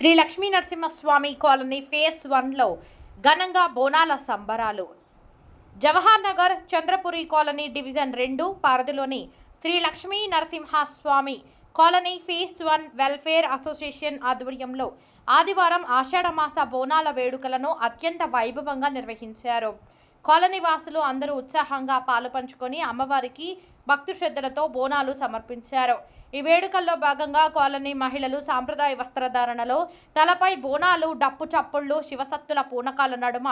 Shri Lakshmi Narasimhaswamy colony phase 1లో ఘనంగా బోనాల సంబరాలు. జవహర్ నగర్ చంద్రపురి కాలనీ డివిజన్ 2 పరిధిలోని Shri Lakshmi Narasimhaswamy colony phase 1 welfare association ఆధ్వర్యంలో ఆదివారం ఆషాఢమాస బోనాల వేడుకలను అత్యంత వైభవంగా నిర్వహించారు. కాలనీ వాసులు అందరూ ఉత్సాహంగా పాలుపంచుకొని అమ్మవారికి భక్తి శ్రద్ధలతో బోనాలు సమర్పించారు. ఈ వేడుకల్లో భాగంగా కాలనీ మహిళలు సాంప్రదాయ వస్త్రధారణలో తలపై బోనాలు, డప్పు చప్పుళ్లు, శివసత్తుల పూనకాల నడుమ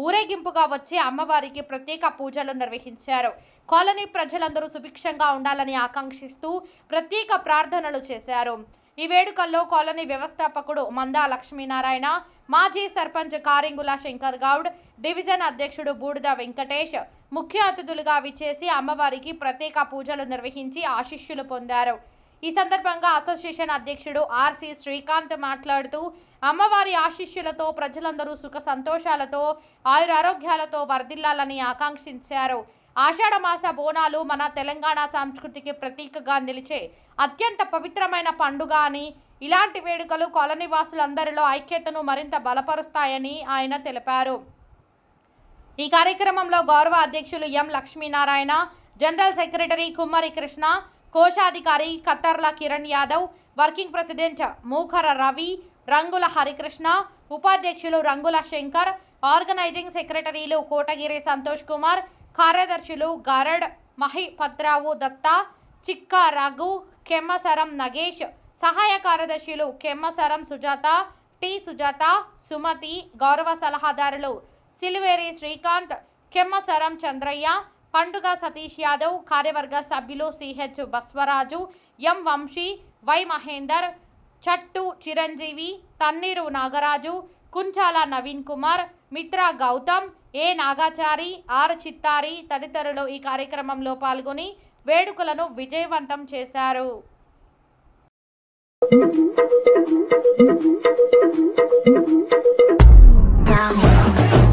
ఊరేగింపుగా వచ్చి అమ్మవారికి ప్రత్యేక పూజలు నిర్వహించారు. కాలనీ ప్రజలందరూ సుభిక్షంగా ఉండాలని ఆకాంక్షిస్తూ ప్రత్యేక ప్రార్థనలు చేశారు. ఈ వేడుకల్లో కాలనీ వ్యవస్థాపకుడు మందా లక్ష్మీనారాయణ, మాజీ సర్పంచ్ కారింగుల శంకర్ గౌడ్, డివిజన్ అధ్యక్షుడు బూడిద వెంకటేష్ ముఖ్య అతిథులుగా విచ్చేసి అమ్మవారికి ప్రత్యేక పూజలు నిర్వహించి ఆశీస్సులు పొందారు. ఈ సందర్భంగా అసోసియేషన్ అధ్యక్షుడు ఆర్సి శ్రీకాంత్ మాట్లాడుతూ అమ్మవారి ఆశీస్సులతో ప్రజలందరూ సుఖ సంతోషాలతో ఆయురారోగ్యాలతో వర్ధిల్లాలని ఆకాంక్షించారు. ఆషాఢమాస బోనాలు మన తెలంగాణ సంస్కృతికి ప్రతీకగా నిలిచే అత్యంత పవిత్రమైన పండుగ అని, ఇలాంటి వేడుకలు కాలనీ వాసులందరిలో ఐక్యతను మరింత బలపరుస్తాయని ఆయన తెలిపారు. ఈ కార్యక్రమంలో గౌరవ అధ్యక్షులు ఎం లక్ష్మీనారాయణ, జనరల్ సెక్రటరీ కుమ్మరి కృష్ణ, కోశాధికారి కత్తర్ల కిరణ్ యాదవ్, వర్కింగ్ ప్రెసిడెంట్ మూఖర రవి, రంగుల హరికృష్ణ, ఉపాధ్యక్షులు రంగుల శంకర్, ఆర్గనైజింగ్ సెక్రటరీలు కోటగిరి సంతోష్ కుమార్, కార్యదర్శులు గరడ్ మహిపత్రావు దత్తా, చిక్కా రఘు, కెమ్మసరం నగేష్, సహాయ కార్యదర్శులు కెమ్మసరం సుజాత, టి సుజాత, సుమతి, గౌరవ సలహాదారులు సిలివేరి శ్రీకాంత్, కెమ్మసరం చంద్రయ్య, పండుగ సతీష్ యాదవ్, కార్యవర్గ సభ్యులు C H Baswaraju, M Vamshi, Y Mahender, Chattu Chiranjeevi, Tanneeru Nagaraju, Kunchala Naveen Kumar, Mitra Gautam, A Nagachari, R Chittari తదితరులు ఈ కార్యక్రమంలో పాల్గొని వేడుకలను విజయవంతం చేశారు. Yeah.